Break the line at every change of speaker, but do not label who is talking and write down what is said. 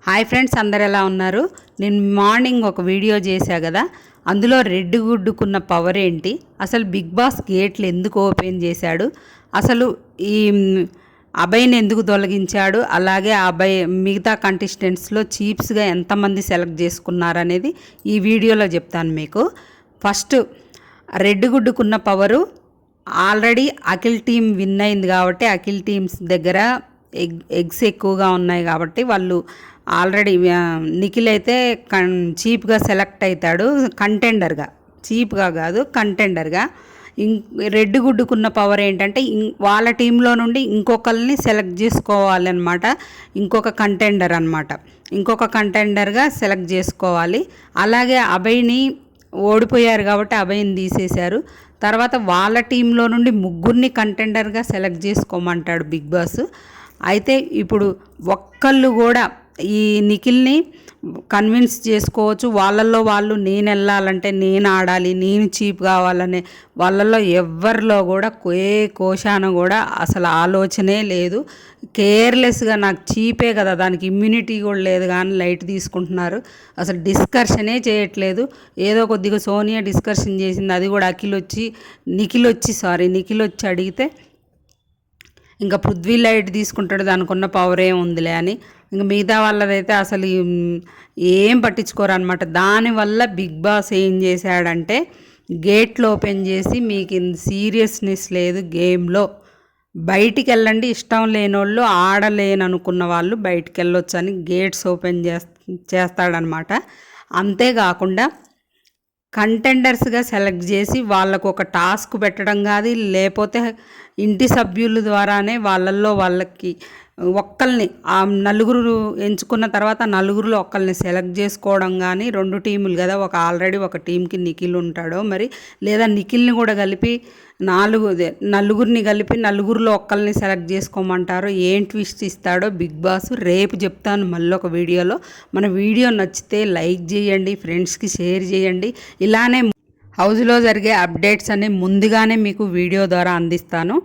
Hi friends, అందరు ఎలా ఉన్నారు? నేను మార్నింగ్ ఒక వీడియో చేశా కదా, అందులో రెడ్ గుడ్డుకున్న పవర్ ఏంటి, అసలు బిగ్ బాస్ గేట్లు ఎందుకు ఓపెన్ చేశాడు, అసలు ఈ అభయ్ని ఎందుకు తొలగించాడు, అలాగే అభయ్ మిగతా కంటెస్టెంట్స్లో చీప్స్గా ఎంతమంది సెలెక్ట్ చేసుకున్నారనేది ఈ వీడియోలో చెప్తాను మీకు. ఫస్ట్, రెడ్ గుడ్డుకున్న power already Akhil team win అయింది కాబట్టి అఖిల్ టీమ్స్ దగ్గర ఎగ్స్ ఎక్కువగా ఉన్నాయి కాబట్టి వాళ్ళు ఆల్రెడీ నిఖిల్ అయితే చీప్గా సెలెక్ట్ అవుతాడు, కంటెండర్గా. చీప్గా కాదు, కంటెండర్గా. రెడ్ గుడ్డుకున్న పవర్ ఏంటంటే వాళ్ళ టీంలో నుండి ఇంకొకరిని సెలెక్ట్ చేసుకోవాలన్నమాట, ఇంకొక కంటెండర్ అనమాట, ఇంకొక కంటెండర్గా సెలెక్ట్ చేసుకోవాలి. అలాగే అభయ్ని ఓడిపోయారు కాబట్టి అభయ్ని తీసేశారు. తర్వాత వాళ్ళ టీంలో నుండి ముగ్గురిని కంటెండర్గా సెలెక్ట్ చేసుకోమంటాడు బిగ్ బాస్. అయితే ఇప్పుడు ఒక్కళ్ళు కూడా ఈ నిఖిల్ని కన్విన్స్ చేసుకోవచ్చు, వాళ్ళల్లో వాళ్ళు నేను వెళ్ళాలంటే నేను ఆడాలి, నేను చీప్ కావాలనే వాళ్ళల్లో ఎవరిలో కూడా కోశాన కూడా అసలు ఆలోచనే లేదు. కేర్లెస్గా నాకు చీపే కదా, దానికి ఇమ్యూనిటీ కూడా లేదు కానీ లైట్ తీసుకుంటున్నారు, అసలు డిస్కషనే చేయట్లేదు. ఏదో కొద్దిగా సోనియా డిస్కషన్ చేసింది, అది కూడా నిఖిల్ వచ్చి అడిగితే ఇంకా పృథ్వీ లైట్ తీసుకుంటాడు, దానికున్న పవర్ ఏం ఉందిలే అని. ఇంకా మిగతా వాళ్ళదైతే అసలు ఏం పట్టించుకోరు అనమాట. దానివల్ల బిగ్ బాస్ ఏం చేశాడంటే గేట్లు ఓపెన్ చేసి మీకు సీరియస్నెస్ లేదు గేమ్లో, బయటికి వెళ్ళండి, ఇష్టం లేని వాళ్ళు ఆడలేననుకున్న వాళ్ళు బయటికి వెళ్ళొచ్చు అని గేట్స్ ఓపెన్ చేస్తాడనమాట. అంతేకాకుండా కంటెండర్స్గా సెలెక్ట్ చేసి వాళ్ళకు ఒక టాస్క్ పెట్టడం కాదు, లేకపోతే ఇంటి సభ్యుల ద్వారానే వాళ్ళకి ఒక్కల్ని ఆ నలుగురు ఎంచుకున్న తర్వాత నలుగురిలో ఒక్కల్ని సెలెక్ట్ చేసుకోవడం కానీ, రెండు టీములు కదా, ఆల్రెడీ ఒక టీంకి నిఖిల్ ఉంటాడో మరి, లేదా నిఖిల్ని కూడా కలిపి నలుగురిని కలిపి నలుగురిలో ఒక్కల్ని సెలెక్ట్ చేసుకోమంటారో, ఏం ట్విస్ట్ ఇస్తాడో బిగ్ బాస్ రేపు చెప్తాను మళ్ళీ ఒక వీడియోలో. మన వీడియో నచ్చితే లైక్ చేయండి, ఫ్రెండ్స్కి షేర్ చేయండి. ఇలానే హౌస్లో జరిగే అప్డేట్స్ అన్ని ముందుగానే మీకు వీడియో ద్వారా అందిస్తాను.